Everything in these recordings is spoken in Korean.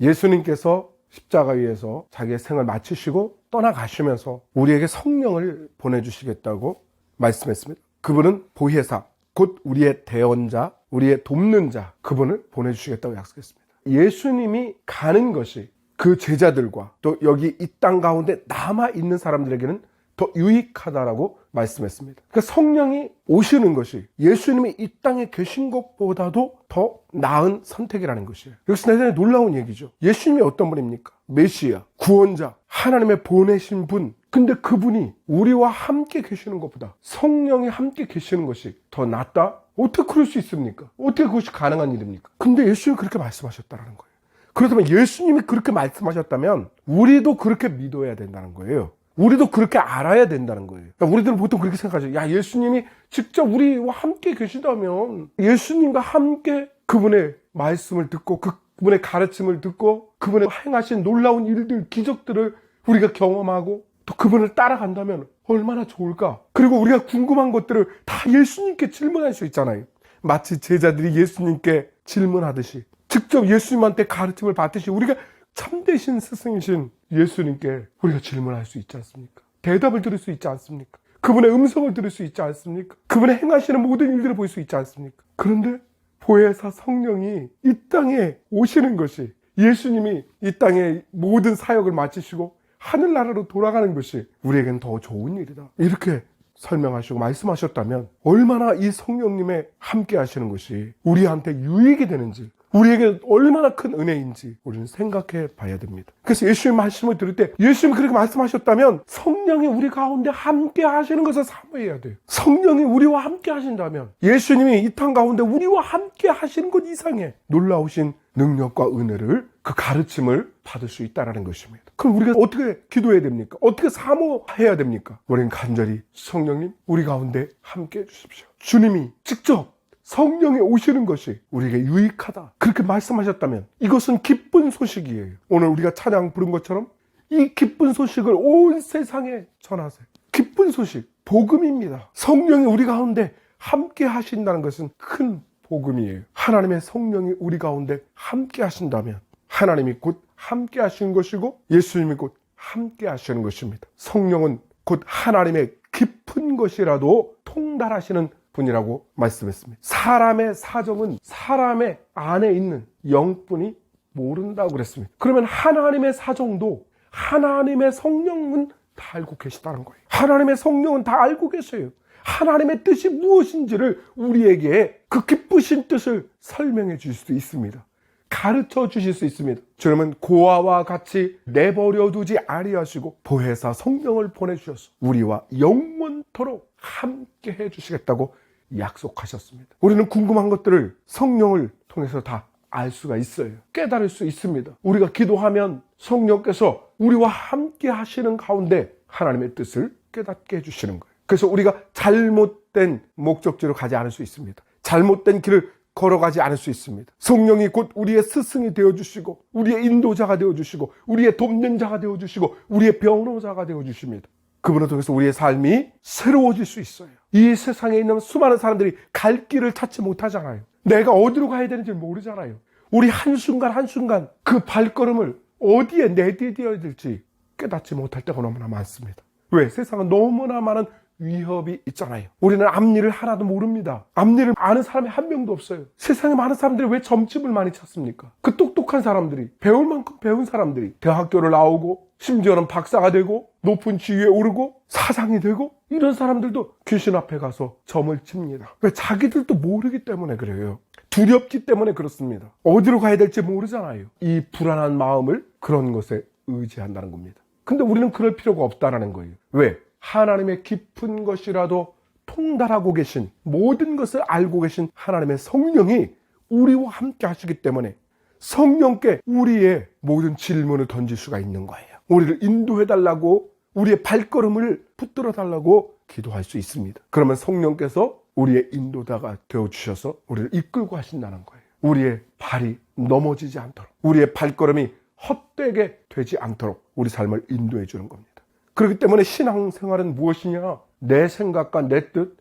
예수님께서 십자가 위에서 자기의 생을 마치시고 떠나가시면서 우리에게 성령을 보내주시겠다고 말씀했습니다. 그분은 보혜사, 곧 우리의 대언자, 우리의 돕는 자, 그분을 보내주시겠다고 약속했습니다. 예수님이 가는 것이 그 제자들과 또 여기 이 땅 가운데 남아있는 사람들에게는 더 유익하다라고 말씀했습니다. 그러니까 성령이 오시는 것이 예수님이 이 땅에 계신 것보다도 더 나은 선택이라는 것이에요. 여기서 대단히 놀라운 얘기죠. 예수님이 어떤 분입니까? 메시아, 구원자, 하나님의 보내신 분. 근데 그분이 우리와 함께 계시는 것보다 성령이 함께 계시는 것이 더 낫다? 어떻게 그럴 수 있습니까? 어떻게 그것이 가능한 일입니까? 근데 예수님이 그렇게 말씀하셨다는 거예요. 그렇다면 예수님이 그렇게 말씀하셨다면 우리도 그렇게 믿어야 된다는 거예요. 우리도 그렇게 알아야 된다는 거예요. 우리들은 보통 그렇게 생각하죠. 야, 예수님이 직접 우리와 함께 계시다면 예수님과 함께 그분의 말씀을 듣고 그분의 가르침을 듣고 그분의 행하신 놀라운 일들, 기적들을 우리가 경험하고 또 그분을 따라간다면 얼마나 좋을까? 그리고 우리가 궁금한 것들을 다 예수님께 질문할 수 있잖아요. 마치 제자들이 예수님께 질문하듯이 직접 예수님한테 가르침을 받듯이 우리가 참되신 스승이신 예수님께 우리가 질문할 수 있지 않습니까? 대답을 들을 수 있지 않습니까? 그분의 음성을 들을 수 있지 않습니까? 그분의 행하시는 모든 일들을 볼 수 있지 않습니까? 그런데 보혜사 성령이 이 땅에 오시는 것이 예수님이 이 땅에 모든 사역을 마치시고 하늘나라로 돌아가는 것이 우리에겐 더 좋은 일이다. 이렇게 설명하시고 말씀하셨다면 얼마나 이 성령님의 함께 하시는 것이 우리한테 유익이 되는지 우리에게 얼마나 큰 은혜인지 우리는 생각해 봐야 됩니다. 그래서 예수님 말씀을 들을 때 예수님이 그렇게 말씀하셨다면 성령이 우리 가운데 함께 하시는 것을 사모해야 돼요. 성령이 우리와 함께 하신다면 예수님이 이 땅 가운데 우리와 함께 하시는 것 이상의 놀라우신 능력과 은혜를 그 가르침을 받을 수 있다는 것입니다. 그럼 우리가 어떻게 기도해야 됩니까? 어떻게 사모해야 됩니까? 우리는 간절히 성령님 우리 가운데 함께 해주십시오. 주님이 직접 성령이 오시는 것이 우리에게 유익하다. 그렇게 말씀하셨다면 이것은 기쁜 소식이에요. 오늘 우리가 찬양 부른 것처럼 이 기쁜 소식을 온 세상에 전하세요. 기쁜 소식, 복음입니다. 성령이 우리 가운데 함께 하신다는 것은 큰 복음이에요. 하나님의 성령이 우리 가운데 함께 하신다면 하나님이 곧 함께 하시는 것이고 예수님이 곧 함께 하시는 것입니다. 성령은 곧 하나님의 깊은 것이라도 통달하시는 분이라고 말씀했습니다. 사람의 사정은 사람의 안에 있는 영뿐이 모른다고 그랬습니다. 그러면 하나님의 사정도 하나님의 성령은 다 알고 계시다는 거예요. 하나님의 성령은 다 알고 계세요. 하나님의 뜻이 무엇인지를 우리에게 그 기쁘신 뜻을 설명해 주실 수 있습니다. 가르쳐 주실 수 있습니다. 주님은 고아와 같이 내버려 두지 아니하시고 보혜사 성령을 보내주셔서 우리와 영원토록 함께 해주시겠다고 약속하셨습니다. 우리는 궁금한 것들을 성령을 통해서 다 알 수가 있어요. 깨달을 수 있습니다. 우리가 기도하면 성령께서 우리와 함께 하시는 가운데 하나님의 뜻을 깨닫게 해주시는 거예요. 그래서 우리가 잘못된 목적지로 가지 않을 수 있습니다. 잘못된 길을 걸어가지 않을 수 있습니다. 성령이 곧 우리의 스승이 되어주시고 우리의 인도자가 되어주시고 우리의 돕는 자가 되어주시고 우리의 변호자가 되어주십니다. 그분을 통해서 우리의 삶이 새로워질 수 있어요. 이 세상에 있는 수많은 사람들이 갈 길을 찾지 못하잖아요. 내가 어디로 가야 되는지 모르잖아요. 우리 한순간 한순간 그 발걸음을 어디에 내디뎌야 될지 깨닫지 못할 때가 너무나 많습니다. 왜? 세상은 너무나 많은 위협이 있잖아요. 우리는 앞일을 하나도 모릅니다. 앞일을 아는 사람이 한 명도 없어요. 세상에 많은 사람들이 왜 점집을 많이 찾습니까? 그 똑똑한 사람들이, 배울 만큼 배운 사람들이 대학교를 나오고 심지어는 박사가 되고 높은 지위에 오르고 사장이 되고 이런 사람들도 귀신 앞에 가서 점을 칩니다. 왜? 자기들도 모르기 때문에 그래요. 두렵기 때문에 그렇습니다. 어디로 가야 될지 모르잖아요. 이 불안한 마음을 그런 것에 의지한다는 겁니다. 근데 우리는 그럴 필요가 없다는 거예요. 왜? 하나님의 깊은 것이라도 통달하고 계신 모든 것을 알고 계신 하나님의 성령이 우리와 함께 하시기 때문에 성령께 우리의 모든 질문을 던질 수가 있는 거예요. 우리를 인도해달라고 우리의 발걸음을 붙들어달라고 기도할 수 있습니다. 그러면 성령께서 우리의 인도자가 되어주셔서 우리를 이끌고 하신다는 거예요. 우리의 발이 넘어지지 않도록 우리의 발걸음이 헛되게 되지 않도록 우리 삶을 인도해 주는 겁니다. 그렇기 때문에 신앙생활은 무엇이냐? 내 생각과 내 뜻,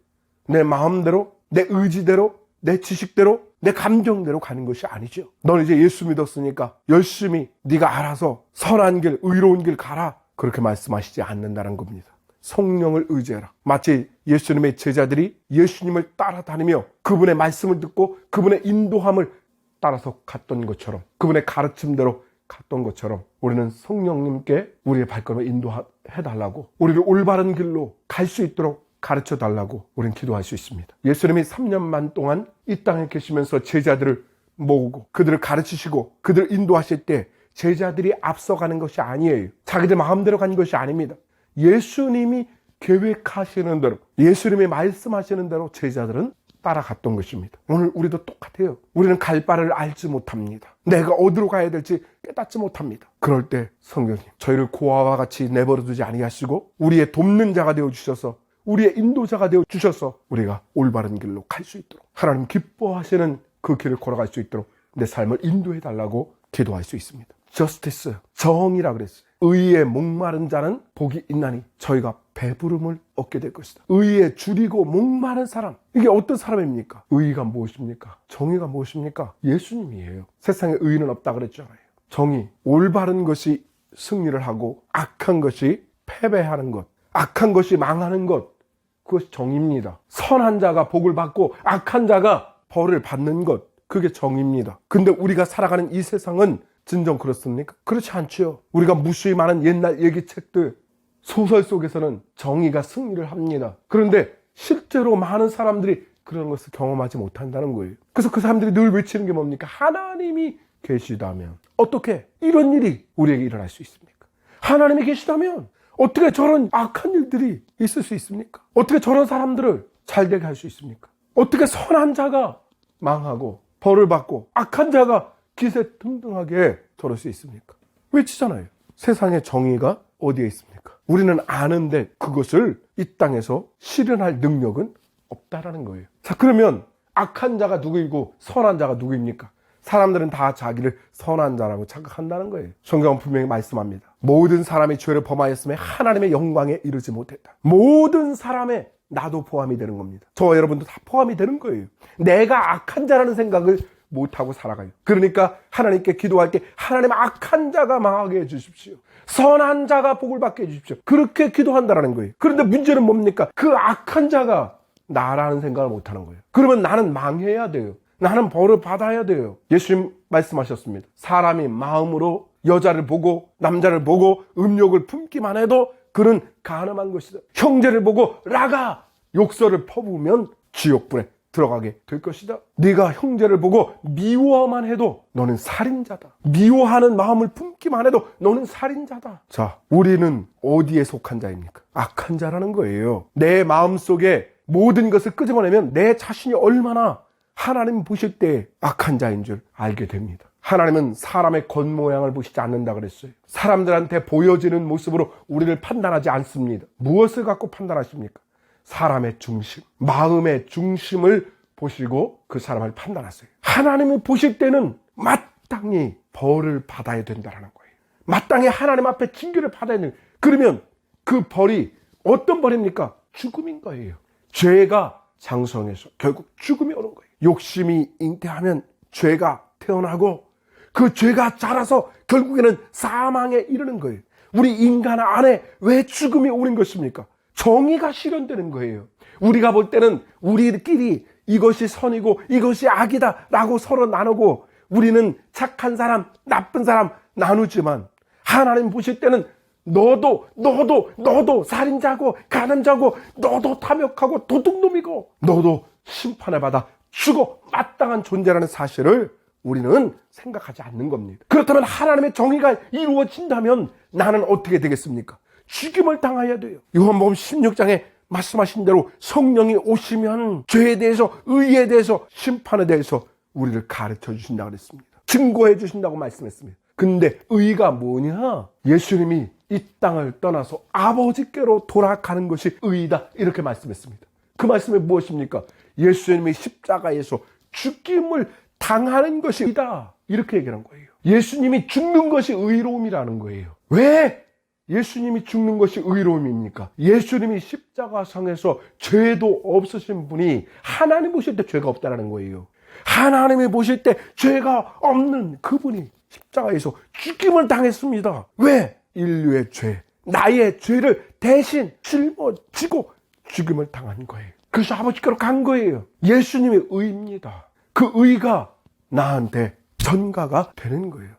내 마음대로, 내 의지대로, 내 지식대로, 내 감정대로 가는 것이 아니죠. 너는 이제 예수 믿었으니까 열심히 네가 알아서 선한 길, 의로운 길 가라. 그렇게 말씀하시지 않는다는 겁니다. 성령을 의지해라. 마치 예수님의 제자들이 예수님을 따라다니며 그분의 말씀을 듣고 그분의 인도함을 따라서 갔던 것처럼, 그분의 가르침대로 갔던 것처럼 우리는 성령님께 우리의 발걸음을 인도해달라고, 우리를 올바른 길로 갈 수 있도록 가르쳐달라고 우리는 기도할 수 있습니다. 예수님이 3년만 동안 이 땅에 계시면서 제자들을 모으고 그들을 가르치시고 그들을 인도하실 때 제자들이 앞서가는 것이 아니에요. 자기들 마음대로 간 것이 아닙니다. 예수님이 계획하시는 대로, 예수님이 말씀하시는 대로 제자들은 따라갔던 것입니다. 오늘 우리도 똑같아요. 우리는 갈 바를 알지 못합니다. 내가 어디로 가야 될지 깨닫지 못합니다. 그럴 때 성령님, 저희를 고아와 같이 내버려두지 아니하시고 우리의 돕는 자가 되어주셔서, 우리의 인도자가 되어주셔서 우리가 올바른 길로 갈 수 있도록, 하나님 기뻐하시는 그 길을 걸어갈 수 있도록 내 삶을 인도해달라고 기도할 수 있습니다. 저스티스, 정의라 그랬어요. 의에 목마른 자는 복이 있나니 저희가 배부름을 얻게 될 것이다. 의에 줄이고 목마른 사람, 이게 어떤 사람입니까? 의가 무엇입니까? 정의가 무엇입니까? 예수님이에요. 세상에 의는 없다 그랬잖아요. 정의, 올바른 것이 승리를 하고 악한 것이 패배하는 것, 악한 것이 망하는 것, 그것이 정의입니다. 선한 자가 복을 받고 악한 자가 벌을 받는 것, 그게 정의입니다. 근데 우리가 살아가는 이 세상은 진정 그렇습니까? 그렇지 않죠. 우리가 무수히 많은 옛날 얘기책들, 소설 속에서는 정의가 승리를 합니다. 그런데 실제로 많은 사람들이 그런 것을 경험하지 못한다는 거예요. 그래서 그 사람들이 늘 외치는 게 뭡니까? 하나님이 계시다면 어떻게 이런 일이 우리에게 일어날 수 있습니까? 하나님이 계시다면 어떻게 저런 악한 일들이 있을 수 있습니까? 어떻게 저런 사람들을 잘되게 할 수 있습니까? 어떻게 선한 자가 망하고 벌을 받고 악한 자가 기세등등하게 저럴 수 있습니까? 외치잖아요. 세상의 정의가 어디에 있습니까? 우리는 아는데 그것을 이 땅에서 실현할 능력은 없다라는 거예요. 자, 그러면 악한 자가 누구이고 선한 자가 누구입니까? 사람들은 다 자기를 선한 자라고 착각한다는 거예요. 성경은 분명히 말씀합니다. 모든 사람이 죄를 범하였음에 하나님의 영광에 이르지 못했다. 모든 사람의, 나도 포함이 되는 겁니다. 저와 여러분도 다 포함이 되는 거예요. 내가 악한 자라는 생각을 못하고 살아가요. 그러니까 하나님께 기도할 때 하나님, 악한 자가 망하게 해주십시오. 선한 자가 복을 받게 해주십시오. 그렇게 기도한다는 거예요. 그런데 문제는 뭡니까? 그 악한 자가 나라는 생각을 못하는 거예요. 그러면 나는 망해야 돼요. 나는 벌을 받아야 돼요. 예수님 말씀하셨습니다. 사람이 마음으로 여자를 보고 남자를 보고 음욕을 품기만 해도 그는 간음한 것이다. 형제를 보고 라가 욕설을 퍼부으면 지옥불에 들어가게 될 것이다. 네가 형제를 보고 미워만 해도 너는 살인자다. 미워하는 마음을 품기만 해도 너는 살인자다. 자, 우리는 어디에 속한 자입니까? 악한 자라는 거예요. 내 마음속에 모든 것을 끄집어내면 내 자신이 얼마나 하나님 보실 때 악한 자인 줄 알게 됩니다. 하나님은 사람의 겉모양을 보시지 않는다 그랬어요. 사람들한테 보여지는 모습으로 우리를 판단하지 않습니다. 무엇을 갖고 판단하십니까? 사람의 중심, 마음의 중심을 보시고 그 사람을 판단하세요. 하나님이 보실 때는 마땅히 벌을 받아야 된다는 거예요. 마땅히 하나님 앞에 징계를 받아야 돼요. 그러면 그 벌이 어떤 벌입니까? 죽음인 거예요. 죄가 장성해서 결국 죽음이 오는 거예요. 욕심이 잉태하면 죄가 태어나고 그 죄가 자라서 결국에는 사망에 이르는 거예요. 우리 인간 안에 왜 죽음이 오는 것입니까? 정의가 실현되는 거예요. 우리가 볼 때는 우리끼리 이것이 선이고 이것이 악이다 라고 서로 나누고 우리는 착한 사람, 나쁜 사람 나누지만 하나님 보실 때는 너도 살인자고 간음자고 너도 탐욕하고 도둑놈이고 너도 심판을 받아 죽어 마땅한 존재라는 사실을 우리는 생각하지 않는 겁니다. 그렇다면 하나님의 정의가 이루어진다면 나는 어떻게 되겠습니까? 죽임을 당해야 돼요. 요한복음 16장에 말씀하신 대로 성령이 오시면 죄에 대해서, 의에 대해서, 심판에 대해서 우리를 가르쳐 주신다고 그랬습니다. 증거해 주신다고 말씀했습니다. 근데 의가 뭐냐? 예수님이 이 땅을 떠나서 아버지께로 돌아가는 것이 의이다 이렇게 말씀했습니다. 그 말씀이 무엇입니까? 예수님이 십자가에서 죽임을 당하는 것이 의다 이렇게 얘기한 거예요. 예수님이 죽는 것이 의로움이라는 거예요. 왜 예수님이 죽는 것이 의로움입니까? 예수님이 십자가상에서 죄도 없으신 분이 하나님 보실 때 죄가 없다는 거예요. 하나님이 보실 때 죄가 없는 그분이 십자가에서 죽임을 당했습니다. 왜? 인류의 죄, 나의 죄를 대신 짊어지고 죽임을 당한 거예요. 그래서 아버지께로 간 거예요. 예수님의 의입니다. 그 의가 나한테 전가가 되는 거예요.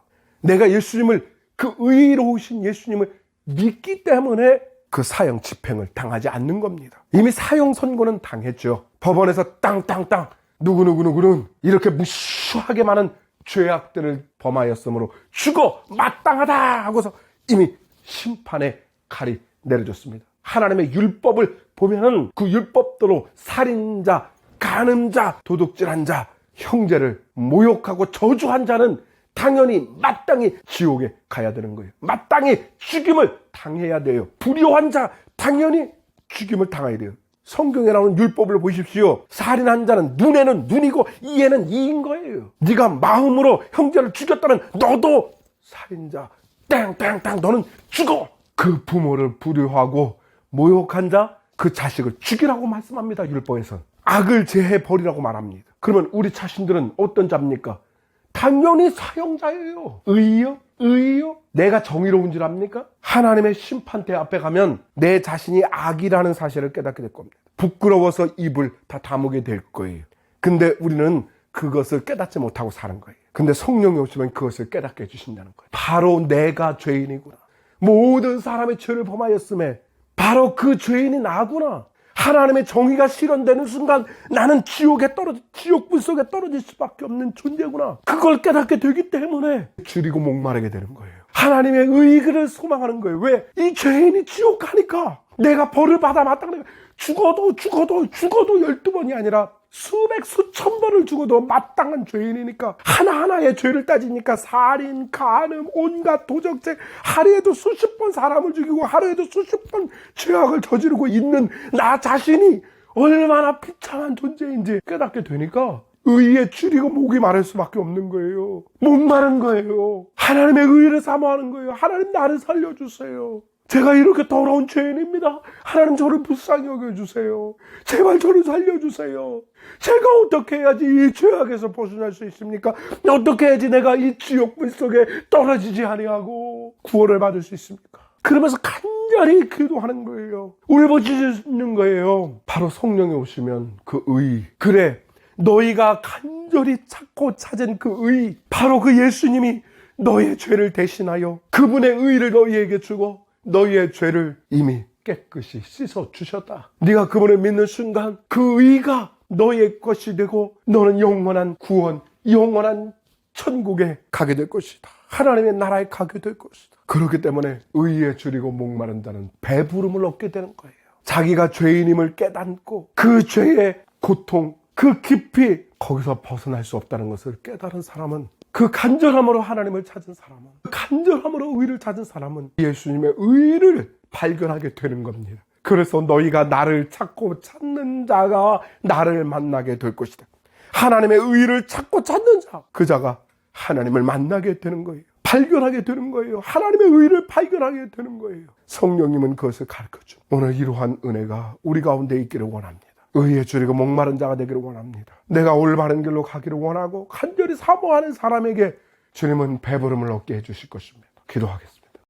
내가 예수님을, 그 의로우신 예수님을 믿기 때문에 그 사형 집행을 당하지 않는 겁니다. 이미 사형 선고는 당했죠. 법원에서 땅땅땅 누구누구누구는 이렇게 무수하게 많은 죄악들을 범하였으므로 죽어 마땅하다 하고서 이미 심판의 칼이 내려졌습니다. 하나님의 율법을 보면은 그 율법대로 살인자, 간음자, 도둑질한 자, 형제를 모욕하고 저주한 자는 당연히 마땅히 지옥에 가야 되는 거예요. 마땅히 죽임을 당해야 돼요. 불효한 자 당연히 죽임을 당해야 돼요. 성경에 나오는 율법을 보십시오. 살인한 자는 눈에는 눈이고 이에는 이인 거예요. 네가 마음으로 형제를 죽였다면 너도 살인자, 땡땡땡 너는 죽어. 그 부모를 불효하고 모욕한 자, 그 자식을 죽이라고 말씀합니다. 율법에서는 악을 제해 버리라고 말합니다. 그러면 우리 자신들은 어떤 자입니까? 당연히 사형자예요. 의요? 의요? 내가 정의로운 줄 압니까? 하나님의 심판대 앞에 가면 내 자신이 악이라는 사실을 깨닫게 될 겁니다. 부끄러워서 입을 다 다무게 될 거예요. 근데 우리는 그것을 깨닫지 못하고 사는 거예요. 근데 성령이 오시면 그것을 깨닫게 해주신다는 거예요. 바로 내가 죄인이구나. 모든 사람의 죄를 범하였음에 바로 그 죄인이 나구나. 하나님의 정의가 실현되는 순간 나는 지옥 불속에 떨어질 수밖에 없는 존재구나. 그걸 깨닫게 되기 때문에 줄이고 목마르게 되는 거예요. 하나님의 의를 소망하는 거예요. 왜? 이 죄인이 지옥 가니까 내가 벌을 받아 마땅하게 죽어도 12번이 아니라 수천 번을 죽어도 마땅한 죄인이니까 하나하나의 죄를 따지니까 살인, 간음, 온갖 도적죄, 하루에도 수십 번 사람을 죽이고 하루에도 수십 번 죄악을 저지르고 있는 나 자신이 얼마나 비참한 존재인지 깨닫게 되니까 의에 줄이고 목이 마를 수밖에 없는 거예요. 목마른 거예요. 하나님의 의를 사모하는 거예요. 하나님 나를 살려주세요. 제가 이렇게 더러운 죄인입니다. 하나님 저를 불쌍히 여겨주세요. 제발 저를 살려주세요. 제가 어떻게 해야지 이 죄악에서 벗어날 수 있습니까? 어떻게 해야지 내가 이 지옥불 속에 떨어지지 아니하고 구원을 받을 수 있습니까? 그러면서 간절히 기도하는 거예요. 울부짖는 거예요. 바로 성령이 오시면 그 의, 그래 너희가 간절히 찾고 찾은 그 의, 바로 그 예수님이 너의 죄를 대신하여 그분의 의를 너희에게 주고 너희의 죄를 이미 깨끗이 씻어 주셨다. 네가 그분을 믿는 순간 그 의가 너의 것이 되고 너는 영원한 구원, 영원한 천국에 가게 될 것이다. 하나님의 나라에 가게 될 것이다. 그렇기 때문에 의에 줄이고 목마른 자는 배부름을 얻게 되는 거예요. 자기가 죄인임을 깨닫고 그 죄의 고통, 그 깊이 거기서 벗어날 수 없다는 것을 깨달은 사람은, 그 간절함으로 하나님을 찾은 사람은, 그 간절함으로 의를 찾은 사람은 예수님의 의를 발견하게 되는 겁니다. 그래서 너희가 나를 찾고 찾는 자가 나를 만나게 될 것이다. 하나님의 의를 찾고 찾는 자, 그 자가 하나님을 만나게 되는 거예요. 발견하게 되는 거예요. 하나님의 의를 발견하게 되는 거예요. 성령님은 그것을 가르쳐줘. 오늘 이러한 은혜가 우리 가운데 있기를 원합니다. 의에 줄이고 목마른 자가 되기를 원합니다. 내가 올바른 길로 가기를 원하고 간절히 사모하는 사람에게 주님은 배부름을 얻게 해주실 것입니다. 기도하겠습니다.